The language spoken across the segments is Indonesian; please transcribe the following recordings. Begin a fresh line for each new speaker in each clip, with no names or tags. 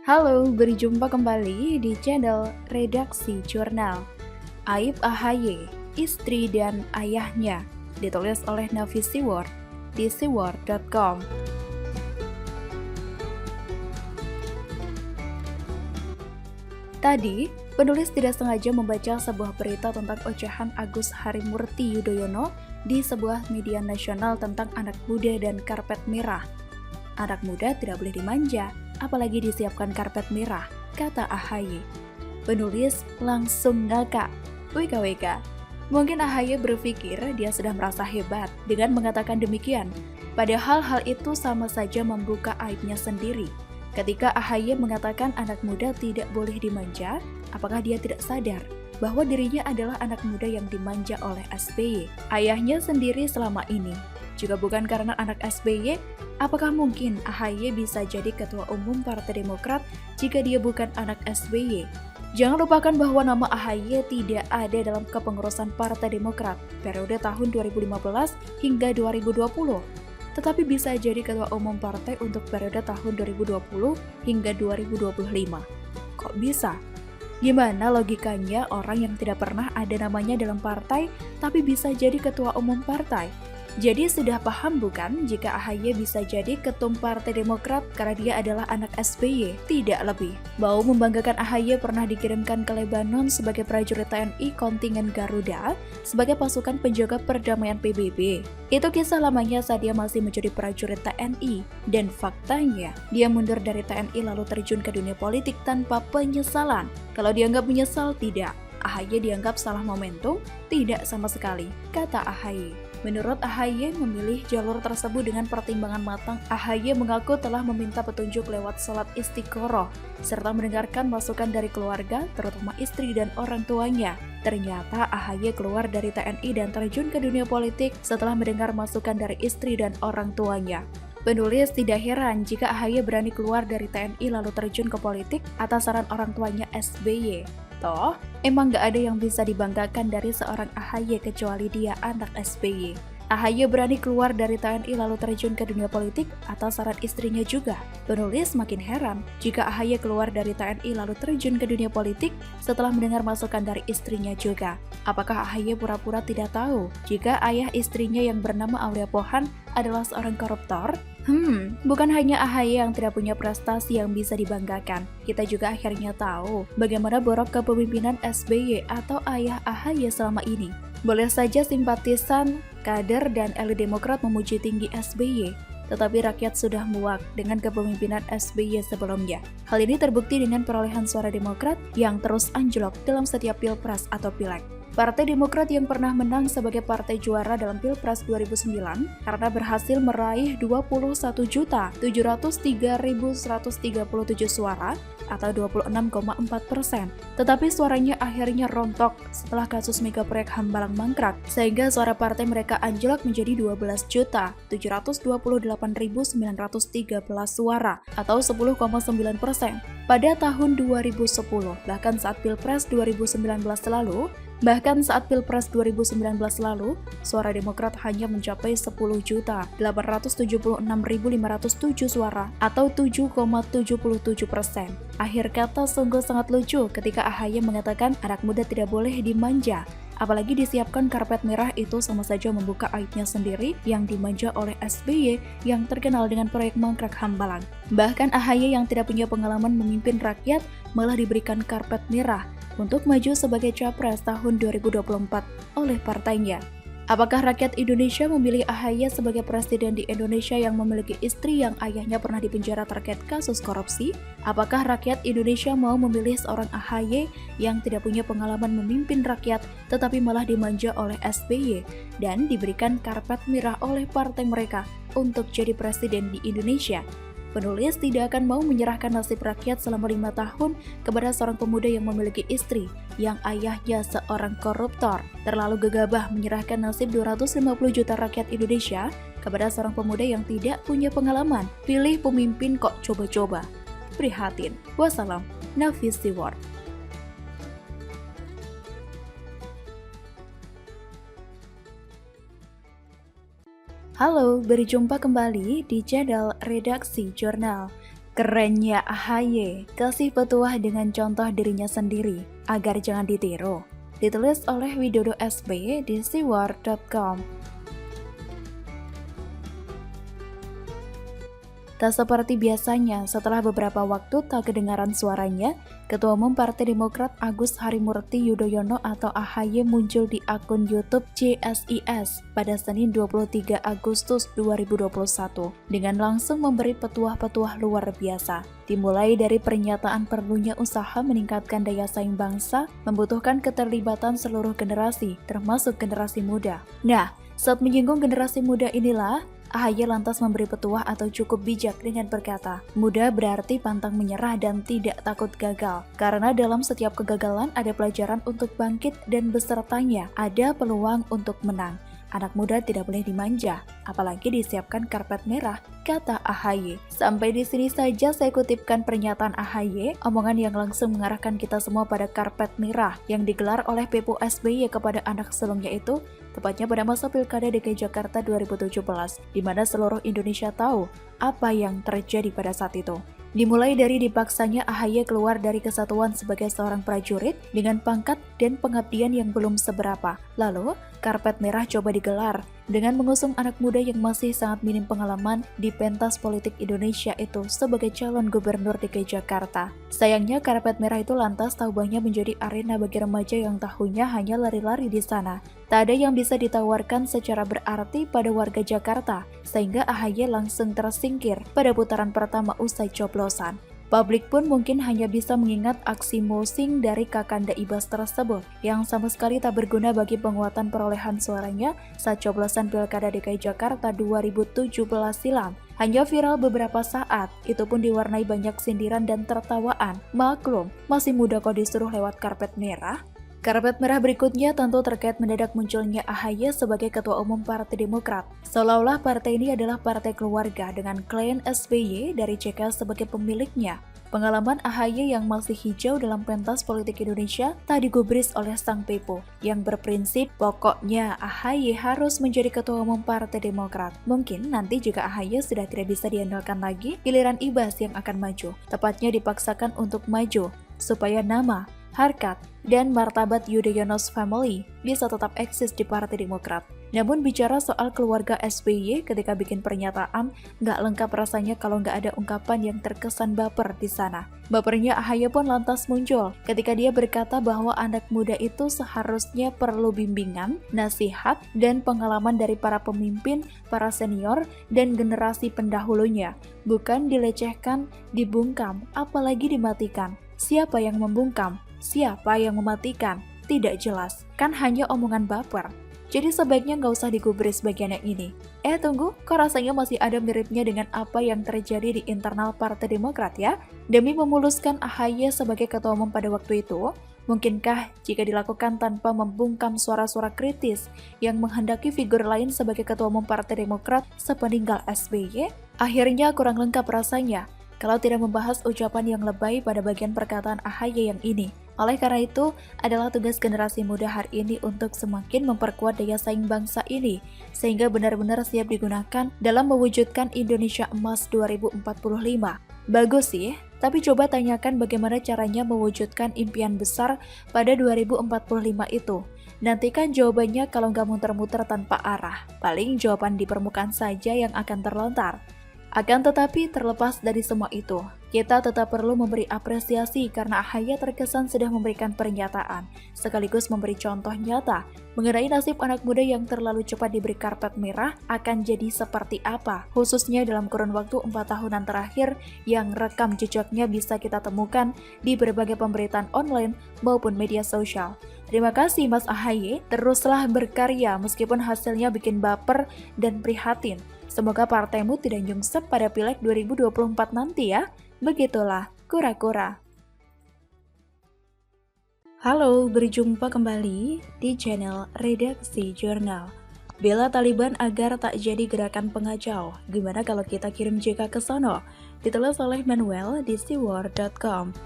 Halo, berjumpa kembali di channel Redaksi Jurnal. Aib AHY, istri dan ayahnya, ditulis oleh Navi Siward di siward.com. Tadi, penulis tidak sengaja membaca sebuah berita tentang ocehan Agus Harimurti Yudhoyono di sebuah media nasional tentang anak muda dan karpet merah. Anak muda tidak boleh dimanja, apalagi disiapkan karpet merah, kata AHY. Penulis langsung ngakak. WKWK. Mungkin AHY berpikir dia sudah merasa hebat dengan mengatakan demikian. Padahal hal itu sama saja membuka aibnya sendiri. Ketika AHY mengatakan anak muda tidak boleh dimanja, apakah dia tidak sadar bahwa dirinya adalah anak muda yang dimanja oleh SBY, ayahnya sendiri selama ini? Juga bukan karena anak SBY, apakah mungkin AHY bisa jadi ketua umum Partai Demokrat jika dia bukan anak SBY? Jangan lupakan bahwa nama AHY tidak ada dalam kepengurusan Partai Demokrat periode tahun 2015 hingga 2020. Tetapi bisa jadi ketua umum partai untuk periode tahun 2020 hingga 2025. Kok bisa? Gimana logikanya orang yang tidak pernah ada namanya dalam partai tapi bisa jadi ketua umum partai? Jadi sudah paham bukan jika AHY bisa jadi ketum Partai Demokrat karena dia adalah anak SBY? Tidak lebih. Mau membanggakan AHY pernah dikirimkan ke Lebanon sebagai prajurit TNI kontingen Garuda sebagai pasukan penjaga perdamaian PBB. Itu kisah lamanya saat dia masih menjadi prajurit TNI. Dan faktanya, dia mundur dari TNI lalu terjun ke dunia politik tanpa penyesalan. Kalau dianggap menyesal, tidak. AHY dianggap salah momentum? Tidak sama sekali, kata AHY. Menurut AHY memilih jalur tersebut dengan pertimbangan matang. AHY mengaku telah meminta petunjuk lewat sholat istiqoroh, serta mendengarkan masukan dari keluarga, terutama istri dan orang tuanya. Ternyata AHY keluar dari TNI dan terjun ke dunia politik setelah mendengar masukan dari istri dan orang tuanya. Penulis tidak heran jika AHY berani keluar dari TNI lalu terjun ke politik atas saran orang tuanya SBY. Toh, emang gak ada yang bisa dibanggakan dari seorang AHY kecuali dia anak SBY. AHY berani keluar dari TNI lalu terjun ke dunia politik atas saran istrinya juga. Penulis makin heran jika AHY keluar dari TNI lalu terjun ke dunia politik setelah mendengar masukan dari istrinya juga. Apakah AHY pura-pura tidak tahu jika ayah istrinya yang bernama Aulia Pohan adalah seorang koruptor? Bukan hanya AHY yang tidak punya prestasi yang bisa dibanggakan. Kita juga akhirnya tahu bagaimana borok kepemimpinan SBY atau ayah AHY selama ini. Boleh saja simpatisan, kader, dan elit Demokrat memuji tinggi SBY, tetapi rakyat sudah muak dengan kepemimpinan SBY sebelumnya. Hal ini terbukti dengan perolehan suara Demokrat yang terus anjlok dalam setiap pilpres atau pileg. Partai Demokrat yang pernah menang sebagai partai juara dalam Pilpres 2009 karena berhasil meraih 21.703.137 suara atau 26,4%. Tetapi suaranya akhirnya rontok setelah kasus mega proyek Hambalang mangkrak, sehingga suara partai mereka anjlok menjadi 12.728.913 suara atau 10,9%. Pada tahun 2010, bahkan saat Pilpres 2019 lalu, suara Demokrat hanya mencapai 10.876.507 suara atau 7,77%. Akhir kata sungguh sangat lucu ketika AHY mengatakan anak muda tidak boleh dimanja. Apalagi disiapkan karpet merah, itu sama saja membuka aibnya sendiri yang dimanja oleh SBY yang terkenal dengan proyek mangkrak Hambalang. Bahkan AHY yang tidak punya pengalaman memimpin rakyat malah diberikan karpet merah untuk maju sebagai capres tahun 2024 oleh partainya. Apakah rakyat Indonesia memilih AHY sebagai presiden di Indonesia yang memiliki istri yang ayahnya pernah dipenjara terkait kasus korupsi? Apakah rakyat Indonesia mau memilih seorang AHY yang tidak punya pengalaman memimpin rakyat tetapi malah dimanja oleh SBY dan diberikan karpet merah oleh partai mereka untuk jadi presiden di Indonesia? Penulis tidak akan mau menyerahkan nasib rakyat selama 5 tahun kepada seorang pemuda yang memiliki istri yang ayahnya seorang koruptor. Terlalu gegabah menyerahkan nasib 250 juta rakyat Indonesia kepada seorang pemuda yang tidak punya pengalaman. Pilih pemimpin kok coba-coba. Prihatin. Wassalam. Navi Siward. Halo, berjumpa kembali di channel Redaksi Jurnal. Kerennya AHY, kasih petuah dengan contoh dirinya sendiri, agar jangan ditiru. Ditulis oleh Widodo SB di siwar.com. Tak seperti biasanya, setelah beberapa waktu tak kedengaran suaranya, Ketua Umum Partai Demokrat Agus Harimurti Yudhoyono atau AHY muncul di akun YouTube CSIS pada Senin 23 Agustus 2021 dengan langsung memberi petuah-petuah luar biasa. Dimulai dari pernyataan perlunya usaha meningkatkan daya saing bangsa, membutuhkan keterlibatan seluruh generasi, termasuk generasi muda. Nah, saat menyinggung generasi muda inilah, AHY lantas memberi petuah atau cukup bijak dengan berkata, muda berarti pantang menyerah dan tidak takut gagal. Karena dalam setiap kegagalan ada pelajaran untuk bangkit dan besertanya ada peluang untuk menang. Anak muda tidak boleh dimanja, apalagi disiapkan karpet merah, kata AHY. Sampai di sini saja saya kutipkan pernyataan AHY, omongan yang langsung mengarahkan kita semua pada karpet merah yang digelar oleh Pepo SBY kepada anak sulungnya itu, tepatnya pada masa Pilkada DKI Jakarta 2017, di mana seluruh Indonesia tahu apa yang terjadi pada saat itu. Dimulai dari dipaksanya AHY keluar dari kesatuan sebagai seorang prajurit dengan pangkat dan pengabdian yang belum seberapa. Lalu, karpet merah coba digelar dengan mengusung anak muda yang masih sangat minim pengalaman di pentas politik Indonesia itu sebagai calon gubernur DKI Jakarta. Sayangnya karpet merah itu lantas taubahnya menjadi arena bagi remaja yang tahunya hanya lari-lari di sana. Tak ada yang bisa ditawarkan secara berarti pada warga Jakarta, sehingga AHY langsung tersingkir pada putaran pertama usai coblosan. Publik pun mungkin hanya bisa mengingat aksi mulsing dari Kakanda Ibas tersebut yang sama sekali tak berguna bagi penguatan perolehan suaranya saat coblosan Pilkada DKI Jakarta 2017 silam. Hanya viral beberapa saat, itu pun diwarnai banyak sindiran dan tertawaan. Maklum, masih muda kok disuruh lewat karpet merah. Karpet merah berikutnya tentu terkait mendadak munculnya AHY sebagai Ketua Umum Partai Demokrat. Seolah-olah partai ini adalah partai keluarga dengan klien SBY dari JK sebagai pemiliknya. Pengalaman AHY yang masih hijau dalam pentas politik Indonesia tak digubris oleh sang Pepo yang berprinsip pokoknya AHY harus menjadi Ketua Umum Partai Demokrat. Mungkin nanti jika AHY sudah tidak bisa diandalkan lagi, giliran Ibas yang akan maju, tepatnya dipaksakan untuk maju supaya nama, harkat, dan martabat Yudhoyono's family bisa tetap eksis di Partai Demokrat. Namun bicara soal keluarga SBY ketika bikin pernyataan, nggak lengkap rasanya kalau nggak ada ungkapan yang terkesan baper di sana. Bapernya AHY pun lantas muncul ketika dia berkata bahwa anak muda itu seharusnya perlu bimbingan, nasihat, dan pengalaman dari para pemimpin, para senior, dan generasi pendahulunya. Bukan dilecehkan, dibungkam, apalagi dimatikan. Siapa yang membungkam? Siapa yang mematikan? Tidak jelas, kan hanya omongan baper. Jadi sebaiknya nggak usah digubris bagian yang ini. Tunggu, kok rasanya masih ada miripnya dengan apa yang terjadi di internal Partai Demokrat ya? Demi memuluskan AHY sebagai Ketua Umum pada waktu itu, mungkinkah jika dilakukan tanpa membungkam suara-suara kritis yang menghendaki figur lain sebagai Ketua Umum Partai Demokrat sepeninggal SBY? Akhirnya kurang lengkap rasanya kalau tidak membahas ucapan yang lebay pada bagian perkataan AHY yang ini. Oleh karena itu, adalah tugas generasi muda hari ini untuk semakin memperkuat daya saing bangsa ini, sehingga benar-benar siap digunakan dalam mewujudkan Indonesia Emas 2045. Bagus sih, tapi coba tanyakan bagaimana caranya mewujudkan impian besar pada 2045 itu. Nantikan jawabannya kalau nggak muter-muter tanpa arah. Paling jawaban di permukaan saja yang akan terlontar. Akan tetapi terlepas dari semua itu, kita tetap perlu memberi apresiasi karena AHY terkesan sudah memberikan pernyataan, sekaligus memberi contoh nyata mengenai nasib anak muda yang terlalu cepat diberi karpet merah akan jadi seperti apa, khususnya dalam kurun waktu 4 tahunan terakhir yang rekam jejaknya bisa kita temukan di berbagai pemberitaan online maupun media sosial. Terima kasih Mas AHY, teruslah berkarya meskipun hasilnya bikin baper dan prihatin. Semoga partaimu tidak nyungsep pada Pileg 2024 nanti ya. Begitulah, kura-kura. Halo, berjumpa kembali di channel Redaksi Jurnal. Bela Taliban agar tak jadi gerakan pengacau. Gimana kalau kita kirim JK ke sono? Ditulis oleh Manuel di siwar.com.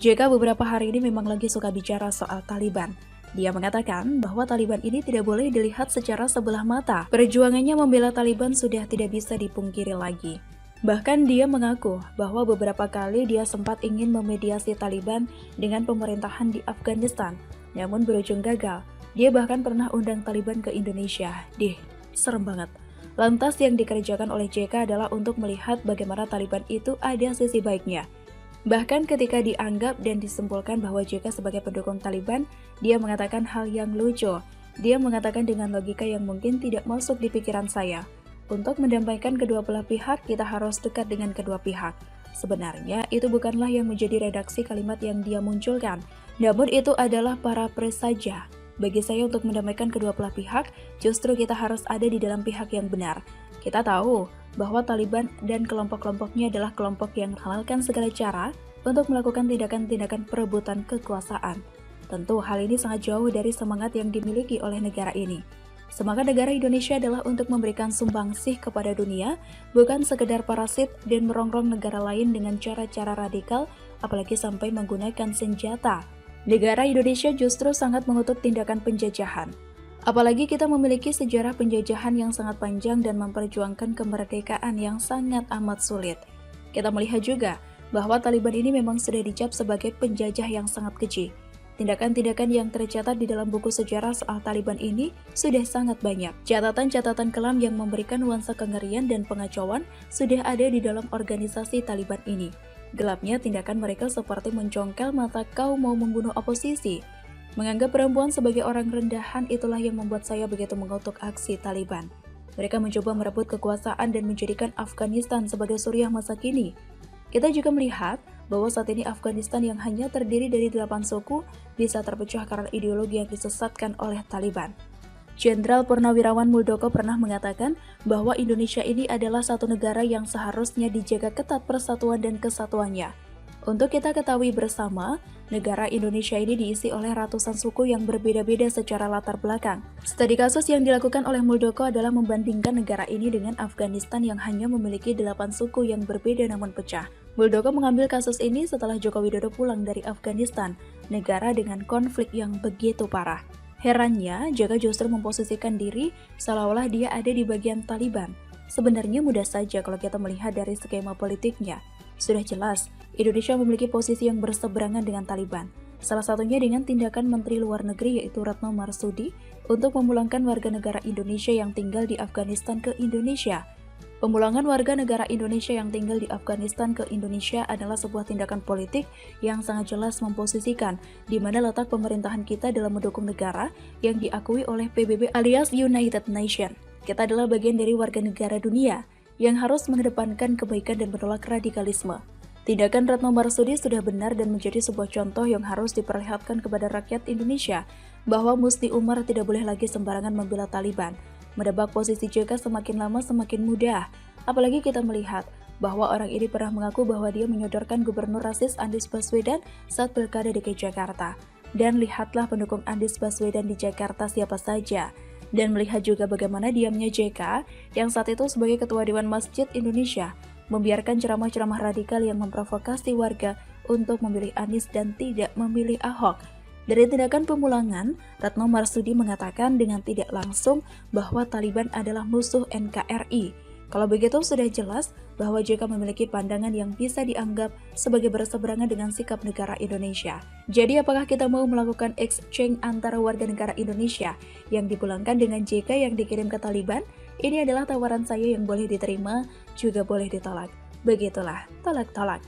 JK beberapa hari ini memang lagi suka bicara soal Taliban. Dia mengatakan bahwa Taliban ini tidak boleh dilihat secara sebelah mata. Perjuangannya membela Taliban sudah tidak bisa dipungkiri lagi. Bahkan dia mengaku bahwa beberapa kali dia sempat ingin memediasi Taliban dengan pemerintahan di Afghanistan, namun berujung gagal. Dia bahkan pernah undang Taliban ke Indonesia. Serem banget. Lantas yang dikerjakan oleh JK adalah untuk melihat bagaimana Taliban itu ada sisi baiknya. Bahkan ketika dianggap dan disimpulkan bahwa JK sebagai pendukung Taliban, dia mengatakan hal yang lucu. Dia mengatakan dengan logika yang mungkin tidak masuk di pikiran saya. Untuk mendamaikan kedua belah pihak, kita harus dekat dengan kedua pihak. Sebenarnya, itu bukanlah yang menjadi redaksi kalimat yang dia munculkan. Namun itu adalah paraphrase saja. Bagi saya untuk mendamaikan kedua belah pihak, justru kita harus ada di dalam pihak yang benar. Kita tahu bahwa Taliban dan kelompok-kelompoknya adalah kelompok yang menghalalkan segala cara untuk melakukan tindakan-tindakan perebutan kekuasaan. Tentu hal ini sangat jauh dari semangat yang dimiliki oleh negara ini. Semangat negara Indonesia adalah untuk memberikan sumbangsih kepada dunia, bukan sekedar parasit dan merongrong negara lain dengan cara-cara radikal, apalagi sampai menggunakan senjata. Negara Indonesia justru sangat mengutuk tindakan penjajahan. Apalagi kita memiliki sejarah penjajahan yang sangat panjang dan memperjuangkan kemerdekaan yang sangat amat sulit. Kita melihat juga bahwa Taliban ini memang sudah dicap sebagai penjajah yang sangat keji. Tindakan-tindakan yang tercatat di dalam buku sejarah soal Taliban ini sudah sangat banyak. Catatan-catatan kelam yang memberikan nuansa kengerian dan pengacauan sudah ada di dalam organisasi Taliban ini. Gelapnya tindakan mereka seperti mencongkel mata kau mau membunuh oposisi. Menganggap perempuan sebagai orang rendahan itulah yang membuat saya begitu mengutuk aksi Taliban. Mereka mencoba merebut kekuasaan dan menjadikan Afghanistan sebagai Suriah masa kini. Kita juga melihat bahwa saat ini Afghanistan yang hanya terdiri dari 8 suku bisa terpecah karena ideologi yang disesatkan oleh Taliban. Jenderal Purnawirawan Muldoko pernah mengatakan bahwa Indonesia ini adalah satu negara yang seharusnya dijaga ketat persatuan dan kesatuannya. Untuk kita ketahui bersama, negara Indonesia ini diisi oleh ratusan suku yang berbeda-beda secara latar belakang. Studi kasus yang dilakukan oleh Muldoko adalah membandingkan negara ini dengan Afghanistan yang hanya memiliki 8 suku yang berbeda namun pecah. Muldoko mengambil kasus ini setelah Joko Widodo pulang dari Afghanistan, negara dengan konflik yang begitu parah. Herannya, JK justru memposisikan diri seolah-olah dia ada di bagian Taliban. Sebenarnya mudah saja kalau kita melihat dari skema politiknya. Sudah jelas, Indonesia memiliki posisi yang berseberangan dengan Taliban. Salah satunya dengan tindakan Menteri Luar Negeri yaitu Retno Marsudi untuk memulangkan warga negara Indonesia yang tinggal di Afghanistan ke Indonesia. Pemulangan warga negara Indonesia yang tinggal di Afghanistan ke Indonesia adalah sebuah tindakan politik yang sangat jelas memposisikan di mana letak pemerintahan kita dalam mendukung negara yang diakui oleh PBB alias United Nations. Kita adalah bagian dari warga negara dunia yang harus mengedepankan kebaikan dan menolak radikalisme. Tindakan Retno Marsudi sudah benar dan menjadi sebuah contoh yang harus diperlihatkan kepada rakyat Indonesia bahwa Musti Umar tidak boleh lagi sembarangan membela Taliban. Menebak posisi JK semakin lama semakin mudah, apalagi kita melihat bahwa orang ini pernah mengaku bahwa dia menyodorkan gubernur rasis Anies Baswedan saat pilkada DKI Jakarta. Dan lihatlah pendukung Anies Baswedan di Jakarta siapa saja. Dan melihat juga bagaimana diamnya JK yang saat itu sebagai Ketua Dewan Masjid Indonesia membiarkan ceramah-ceramah radikal yang memprovokasi warga untuk memilih Anies dan tidak memilih Ahok. Dari tindakan pemulangan, Retno Marsudi mengatakan dengan tidak langsung bahwa Taliban adalah musuh NKRI. Kalau begitu sudah jelas bahwa JK memiliki pandangan yang bisa dianggap sebagai berseberangan dengan sikap negara Indonesia. Jadi apakah kita mau melakukan exchange antara warga negara Indonesia yang dipulangkan dengan JK yang dikirim ke Taliban? Ini adalah tawaran saya yang boleh diterima, juga boleh ditolak. Begitulah, tolak-tolak.